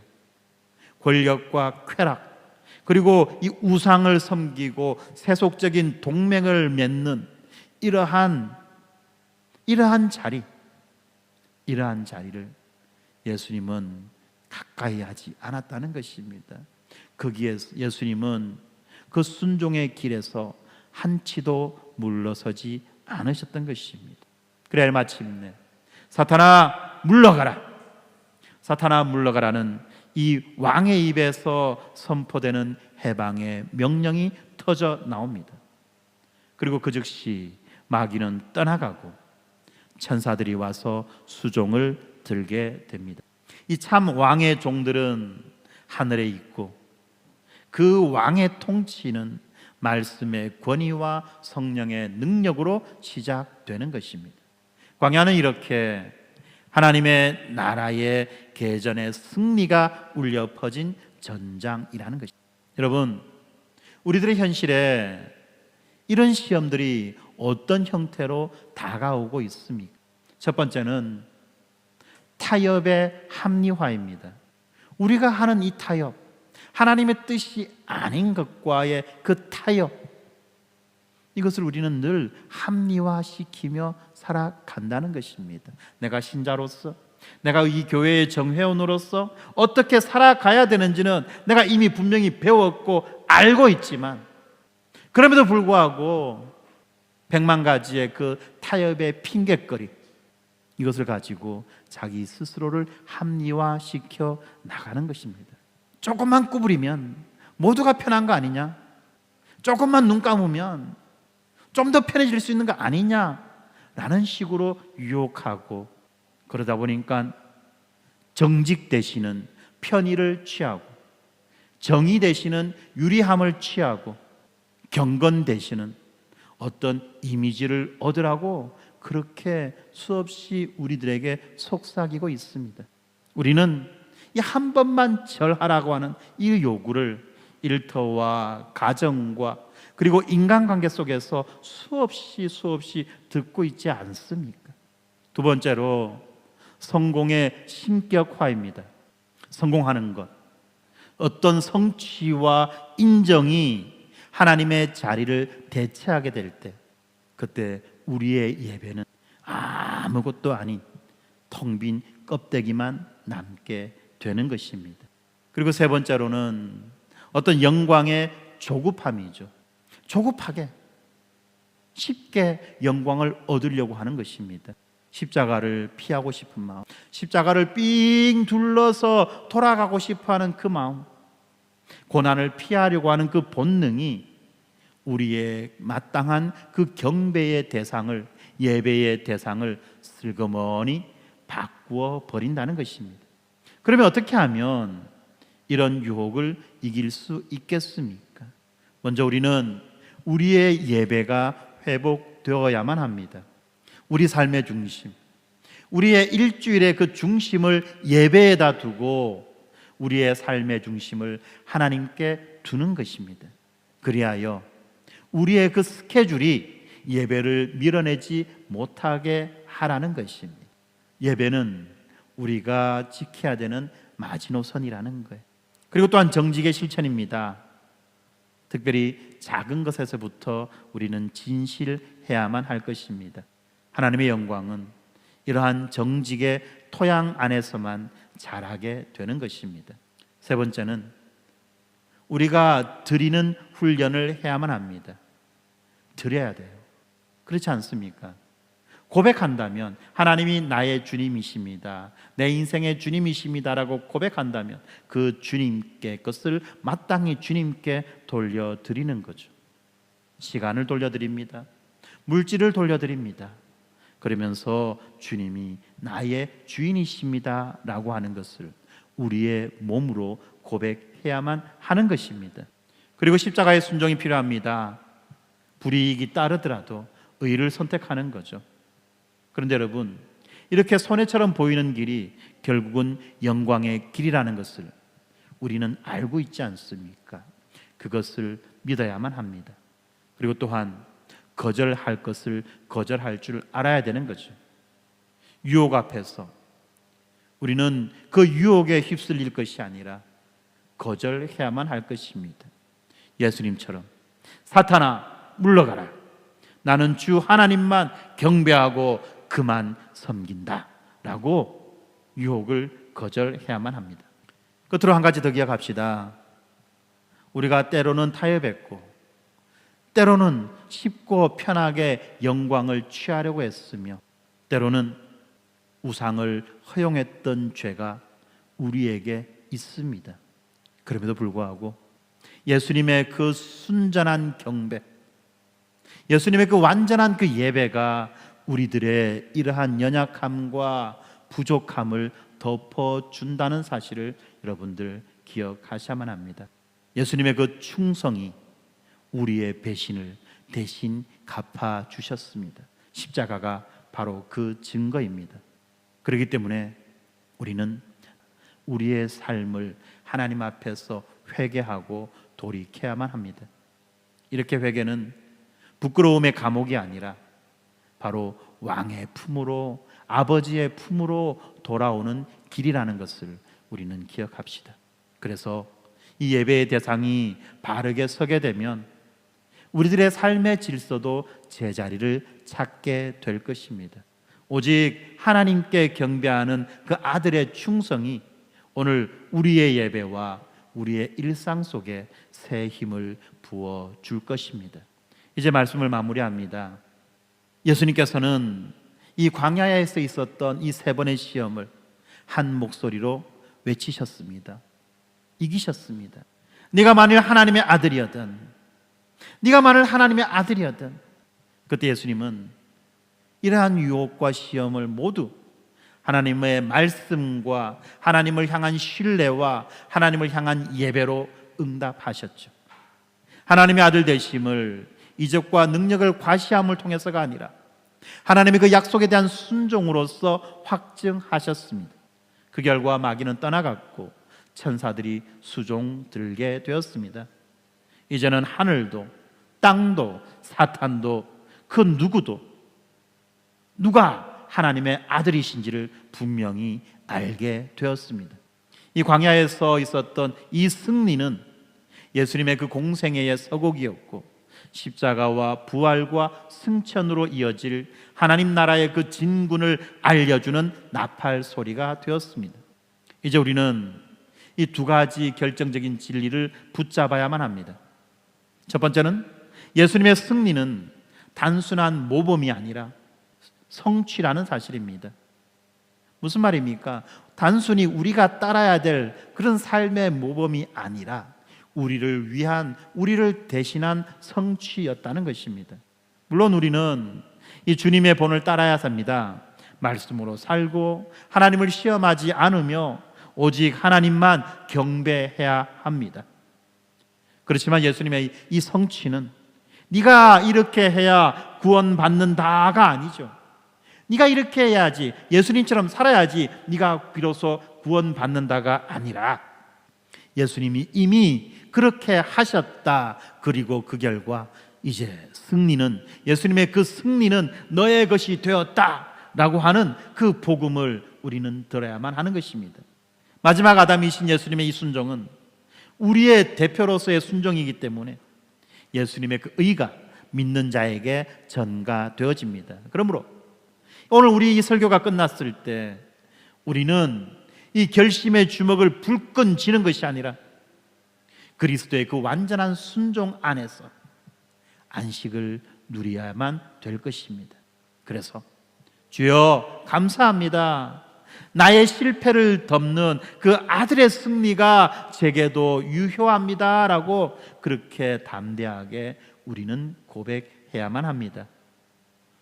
권력과 쾌락, 그리고 이 우상을 섬기고 세속적인 동맹을 맺는 이러한 자리를 예수님은 가까이 하지 않았다는 것입니다. 거기에 예수님은 그 순종의 길에서 한치도 물러서지 않으셨던 것입니다. 그래야 마침내 사탄아 물러가라, 사탄아 물러가라는 이 왕의 입에서 선포되는 해방의 명령이 터져 나옵니다. 그리고 그 즉시 마귀는 떠나가고 천사들이 와서 수종을 들게 됩니다. 이 참 왕의 종들은 하늘에 있고 그 왕의 통치는 말씀의 권위와 성령의 능력으로 시작되는 것입니다. 광야는 이렇게 하나님의 나라의 계전의 승리가 울려 퍼진 전장이라는 것입니다. 여러분, 우리들의 현실에 이런 시험들이 어떤 형태로 다가오고 있습니까? 첫 번째는 타협의 합리화입니다. 우리가 하는 이 타협, 하나님의 뜻이 아닌 것과의 그 타협, 이것을 우리는 늘 합리화시키며 살아간다는 것입니다. 내가 신자로서, 내가 이 교회의 정회원으로서 어떻게 살아가야 되는지는 내가 이미 분명히 배웠고 알고 있지만, 그럼에도 불구하고 100만 가지의 그 타협의 핑곗거리, 이것을 가지고 자기 스스로를 합리화시켜 나가는 것입니다. 조금만 구부리면 모두가 편한 거 아니냐? 조금만 눈 감으면 좀 더 편해질 수 있는 거 아니냐라는 식으로 유혹하고, 그러다 보니까 정직 대신은 편의를 취하고, 정의 대신은 유리함을 취하고, 경건 대신은 어떤 이미지를 얻으라고 그렇게 수없이 우리들에게 속삭이고 있습니다. 우리는 이 한 번만 절하라고 하는 이 요구를 일터와 가정과 그리고 인간관계 속에서 수없이 듣고 있지 않습니까? 두 번째로 성공의 신격화입니다. 성공하는 것, 어떤 성취와 인정이 하나님의 자리를 대체하게 될 때, 그때 우리의 예배는 아무것도 아닌 텅 빈 껍데기만 남게 되는 것입니다. 그리고 세 번째로는 어떤 영광의 조급함이죠. 조급하게 쉽게 영광을 얻으려고 하는 것입니다. 십자가를 피하고 싶은 마음, 십자가를 삥 둘러서 돌아가고 싶어하는 그 마음, 고난을 피하려고 하는 그 본능이 우리의 마땅한 그 경배의 대상을, 예배의 대상을 슬그머니 바꾸어 버린다는 것입니다. 그러면 어떻게 하면 이런 유혹을 이길 수 있겠습니까? 먼저 우리는 우리의 예배가 회복되어야만 합니다. 우리 삶의 중심, 우리의 일주일의 그 중심을 예배에다 두고 우리의 삶의 중심을 하나님께 두는 것입니다. 그리하여 우리의 그 스케줄이 예배를 밀어내지 못하게 하라는 것입니다. 예배는 우리가 지켜야 되는 마지노선이라는 거예요. 그리고 또한 정직의 실천입니다. 특별히 작은 것에서부터 우리는 진실해야만 할 것입니다. 하나님의 영광은 이러한 정직의 토양 안에서만 자라게 되는 것입니다. 세 번째는 우리가 드리는 훈련을 해야만 합니다. 드려야 돼요. 그렇지 않습니까? 고백한다면 하나님이 나의 주님이십니다, 내 인생의 주님이십니다라고 고백한다면 그 주님께 것을 마땅히 주님께 돌려드리는 거죠. 시간을 돌려드립니다. 물질을 돌려드립니다. 그러면서 주님이 나의 주인이십니다 라고 하는 것을 우리의 몸으로 고백해야만 하는 것입니다. 그리고 십자가의 순종이 필요합니다. 불이익이 따르더라도 의를 선택하는 거죠. 그런데 여러분, 이렇게 손해처럼 보이는 길이 결국은 영광의 길이라는 것을 우리는 알고 있지 않습니까? 그것을 믿어야만 합니다. 그리고 또한 거절할 것을 거절할 줄 알아야 되는 거죠. 유혹 앞에서 우리는 그 유혹에 휩쓸릴 것이 아니라 거절해야만 할 것입니다. 예수님처럼 사탄아 물러가라, 나는 주 하나님만 경배하고 그만 섬긴다 라고 유혹을 거절해야만 합니다. 끝으로 한 가지 더 기억합시다. 우리가 때로는 타협했고 때로는 쉽고 편하게 영광을 취하려고 했으며 때로는 우상을 허용했던 죄가 우리에게 있습니다. 그럼에도 불구하고 예수님의 그 순전한 경배, 예수님의 그 완전한 그 예배가 우리들의 이러한 연약함과 부족함을 덮어준다는 사실을 여러분들 기억하셔야만 합니다. 예수님의 그 충성이 우리의 배신을 대신 갚아주셨습니다. 십자가가 바로 그 증거입니다. 그렇기 때문에 우리는 우리의 삶을 하나님 앞에서 회개하고 돌이켜야만 합니다. 이렇게 회개는 부끄러움의 감옥이 아니라 바로 왕의 품으로, 아버지의 품으로 돌아오는 길이라는 것을 우리는 기억합시다. 그래서 이 예배의 대상이 바르게 서게 되면 우리들의 삶의 질서도 제자리를 찾게 될 것입니다. 오직 하나님께 경배하는 그 아들의 충성이 오늘 우리의 예배와 우리의 일상 속에 새 힘을 부어줄 것입니다. 이제 말씀을 마무리합니다. 예수님께서는 이 광야에서 있었던 이 세 번의 시험을 한 목소리로 외치셨습니다. 이기셨습니다. 네가 만일 하나님의 아들이었든, 네가 만일 하나님의 아들이었든. 그때 예수님은 이러한 유혹과 시험을 모두 하나님의 말씀과 하나님을 향한 신뢰와 하나님을 향한 예배로 응답하셨죠. 하나님의 아들 되심을 이적과 능력을 과시함을 통해서가 아니라 하나님의 그 약속에 대한 순종으로서 확증하셨습니다. 그 결과 마귀는 떠나갔고 천사들이 수종 들게 되었습니다. 이제는 하늘도 땅도 사탄도 그 누구도 누가 하나님의 아들이신지를 분명히 알게 되었습니다. 이 광야에서 있었던 이 승리는 예수님의 그 공생애의 서곡이었고 십자가와 부활과 승천으로 이어질 하나님 나라의 그 진군을 알려주는 나팔 소리가 되었습니다. 이제 우리는 이 두 가지 결정적인 진리를 붙잡아야만 합니다. 첫 번째는 예수님의 승리는 단순한 모범이 아니라 성취라는 사실입니다. 무슨 말입니까? 단순히 우리가 따라야 될 그런 삶의 모범이 아니라 우리를 위한, 우리를 대신한 성취였다는 것입니다. 물론 우리는 이 주님의 본을 따라야 합니다. 말씀으로 살고 하나님을 시험하지 않으며 오직 하나님만 경배해야 합니다. 그렇지만 예수님의 이 성취는 네가 이렇게 해야 구원받는다가 아니죠. 네가 이렇게 해야지, 예수님처럼 살아야지 네가 비로소 구원받는다가 아니라 예수님이 이미 그렇게 하셨다. 그리고 그 결과 이제 승리는, 예수님의 그 승리는 너의 것이 되었다라고 하는 그 복음을 우리는 들어야만 하는 것입니다. 마지막 아담이신 예수님의 이 순종은 우리의 대표로서의 순종이기 때문에 예수님의 그 의가 믿는 자에게 전가되어집니다. 그러므로 오늘 우리 이 설교가 끝났을 때 우리는 이 결심의 주먹을 불끈 쥐는 것이 아니라 그리스도의 그 완전한 순종 안에서 안식을 누려야만 될 것입니다. 그래서 주여 감사합니다. 나의 실패를 덮는 그 아들의 승리가 제게도 유효합니다 라고 그렇게 담대하게 우리는 고백해야만 합니다.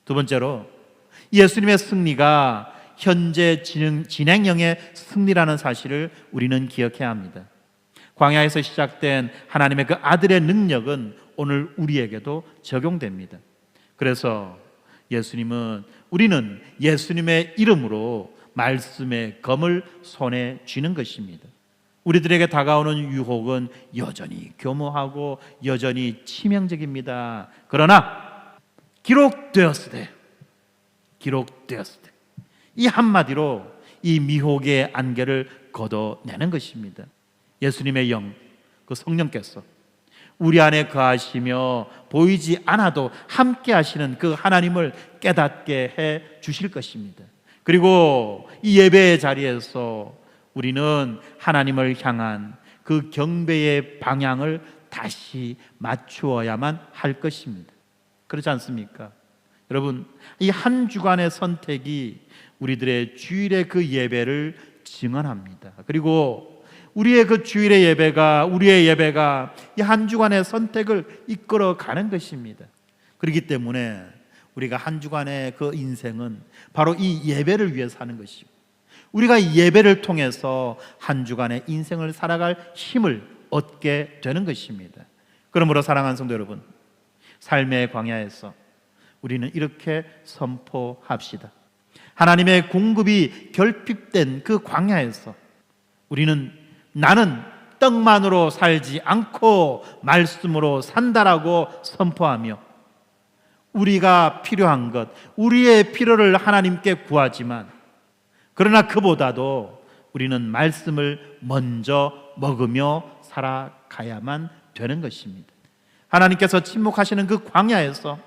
두 번째로 예수님의 승리가 현재 진행형의 승리라는 사실을 우리는 기억해야 합니다. 광야에서 시작된 하나님의 그 아들의 능력은 오늘 우리에게도 적용됩니다. 그래서 우리는 예수님의 이름으로 말씀의 검을 손에 쥐는 것입니다. 우리들에게 다가오는 유혹은 여전히 교묘하고 여전히 치명적입니다. 그러나 기록되었으되 이 한마디로 이 미혹의 안개를 걷어내는 것입니다. 예수님의 영, 그 성령께서 우리 안에 거하시며 보이지 않아도 함께 하시는 그 하나님을 깨닫게 해 주실 것입니다. 그리고 이 예배의 자리에서 우리는 하나님을 향한 그 경배의 방향을 다시 맞추어야만 할 것입니다. 그렇지 않습니까? 여러분, 이 한 주간의 선택이 우리들의 주일의 그 예배를 증언합니다. 그리고 우리의 그 주일의 예배가, 우리의 예배가 이 한 주간의 선택을 이끌어 가는 것입니다. 그렇기 때문에 우리가 한 주간의 그 인생은 바로 이 예배를 위해 사는 것이고, 우리가 이 예배를 통해서 한 주간의 인생을 살아갈 힘을 얻게 되는 것입니다. 그러므로 사랑하는 성도 여러분, 삶의 광야에서 우리는 이렇게 선포합시다. 하나님의 공급이 결핍된 그 광야에서 우리는 나는 떡만으로 살지 않고 말씀으로 산다라고 선포하며, 우리가 필요한 것, 우리의 필요를 하나님께 구하지만, 그러나 그보다도 우리는 말씀을 먼저 먹으며 살아가야만 되는 것입니다. 하나님께서 침묵하시는 그 광야에서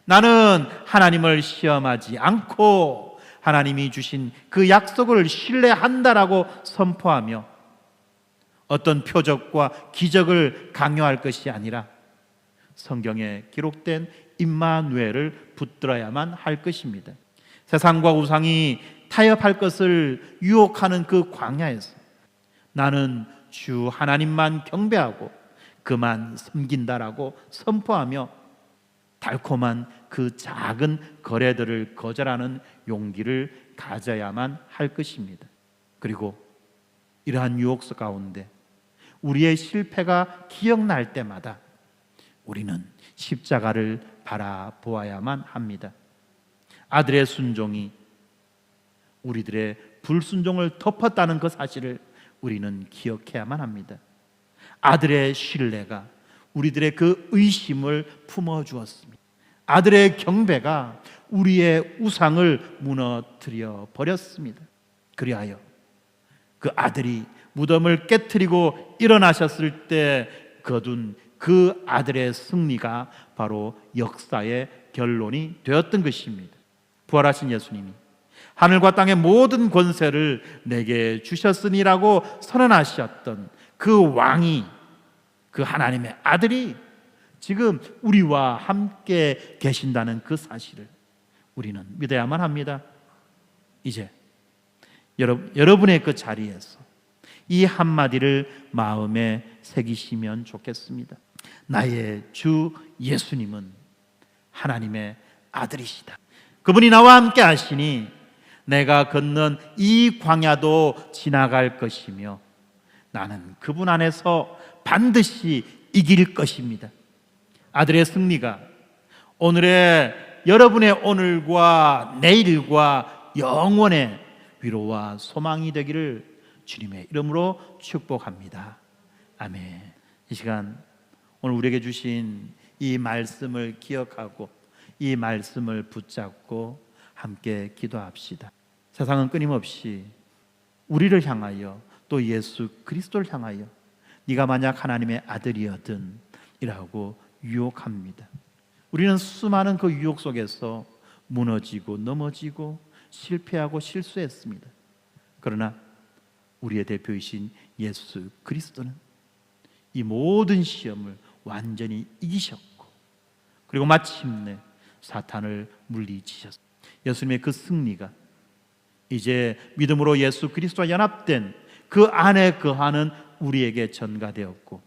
나는 하나님을 시험하지 않고 하나님이 주신 그 약속을 신뢰한다라고 선포하며, 어떤 표적과 기적을 강요할 것이 아니라 성경에 기록된 임마누엘을 붙들어야만 할 것입니다. 세상과 우상이 타협할 것을 유혹하는 그 광야에서 나는 주 하나님만 경배하고 그만 섬긴다라고 선포하며 달콤한 그 작은 거래들을 거절하는 용기를 가져야만 할 것입니다. 그리고 이러한 유혹 가운데 우리의 실패가 기억날 때마다 우리는 십자가를 바라보아야만 합니다. 아들의 순종이 우리들의 불순종을 덮었다는 그 사실을 우리는 기억해야만 합니다. 아들의 신뢰가 우리들의 그 의심을 품어주었습니다. 아들의 경배가 우리의 우상을 무너뜨려 버렸습니다. 그리하여 그 아들이 무덤을 깨트리고 일어나셨을 때 거둔 그 아들의 승리가 바로 역사의 결론이 되었던 것입니다. 부활하신 예수님이 하늘과 땅의 모든 권세를 내게 주셨으니라고 선언하셨던 그 왕이, 그 하나님의 아들이 지금 우리와 함께 계신다는 그 사실을 우리는 믿어야만 합니다. 이제 여러분의 그 자리에서 이 한마디를 마음에 새기시면 좋겠습니다. 나의 주 예수님은 하나님의 아들이시다. 그분이 나와 함께 하시니 내가 걷는 이 광야도 지나갈 것이며 나는 그분 안에서 반드시 이길 것입니다. 아들의 승리가 오늘의 여러분의 오늘과 내일과 영원의 위로와 소망이 되기를 주님의 이름으로 축복합니다. 아멘. 이 시간 오늘 우리에게 주신 이 말씀을 기억하고 이 말씀을 붙잡고 함께 기도합시다. 세상은 끊임없이 우리를 향하여 또 예수 그리스도를 향하여 네가 만약 하나님의 아들이었든 이라고 유혹합니다. 우리는 수많은 그 유혹 속에서 무너지고 넘어지고 실패하고 실수했습니다. 그러나 우리의 대표이신 예수 그리스도는 이 모든 시험을 완전히 이기셨고, 그리고 마침내 사탄을 물리치셨습니다. 예수님의 그 승리가 이제 믿음으로 예수 그리스도와 연합된 그 안에 거하는 우리에게 전가되었고,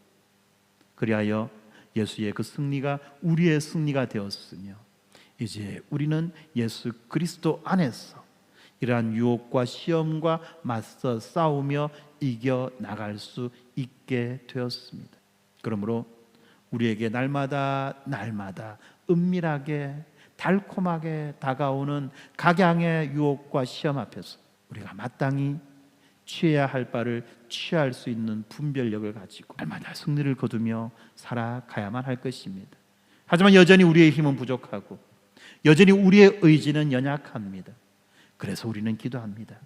그리하여 예수의 그 승리가 우리의 승리가 되었으며, 이제 우리는 예수 그리스도 안에서 이러한 유혹과 시험과 맞서 싸우며 이겨 나갈 수 있게 되었습니다. 그러므로 우리에게 날마다 은밀하게 달콤하게 다가오는 각양의 유혹과 시험 앞에서 우리가 마땅히 취해야 할 바를 취할 수 있는 분별력을 가지고 날마다 승리를 거두며 살아가야만 할 것입니다. 하지만 여전히 우리의 힘은 부족하고 여전히 우리의 의지는 연약합니다. 그래서 우리는 기도합니다.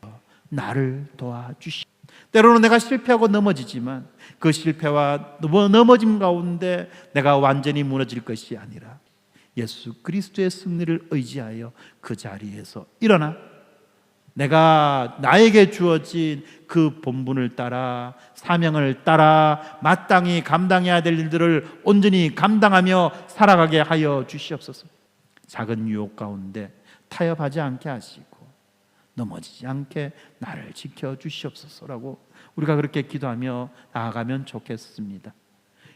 나를 도와주시오. 때로는 내가 실패하고 넘어지지만 그 실패와 넘어짐 가운데 내가 완전히 무너질 것이 아니라 예수 그리스도의 승리를 의지하여 그 자리에서 일어나 내가 나에게 주어진 그 본분을 따라 사명을 따라 마땅히 감당해야 될 일들을 온전히 감당하며 살아가게 하여 주시옵소서. 작은 유혹 가운데 타협하지 않게 하시고 넘어지지 않게 나를 지켜 주시옵소서라고 우리가 그렇게 기도하며 나아가면 좋겠습니다.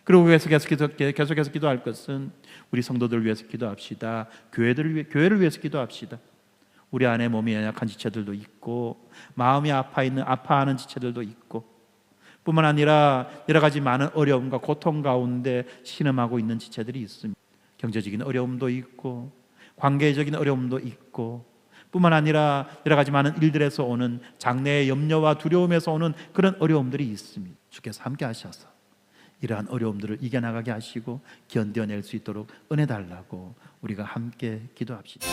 그리고 계속해서 기도할 것은 우리 성도들을 위해서 기도합시다. 교회를 위해서 기도합시다. 우리 안에 몸이 연약한 지체들도 있고 마음이 아파하는 지체들도 있고 뿐만 아니라 여러 가지 많은 어려움과 고통 가운데 신음하고 있는 지체들이 있습니다. 경제적인 어려움도 있고 관계적인 어려움도 있고 뿐만 아니라 여러 가지 많은 일들에서 오는 장래의 염려와 두려움에서 오는 그런 어려움들이 있습니다. 주께서 함께 하셔서 이러한 어려움들을 이겨나가게 하시고 견뎌낼 수 있도록 은혜 달라고 우리가 함께 기도합시다.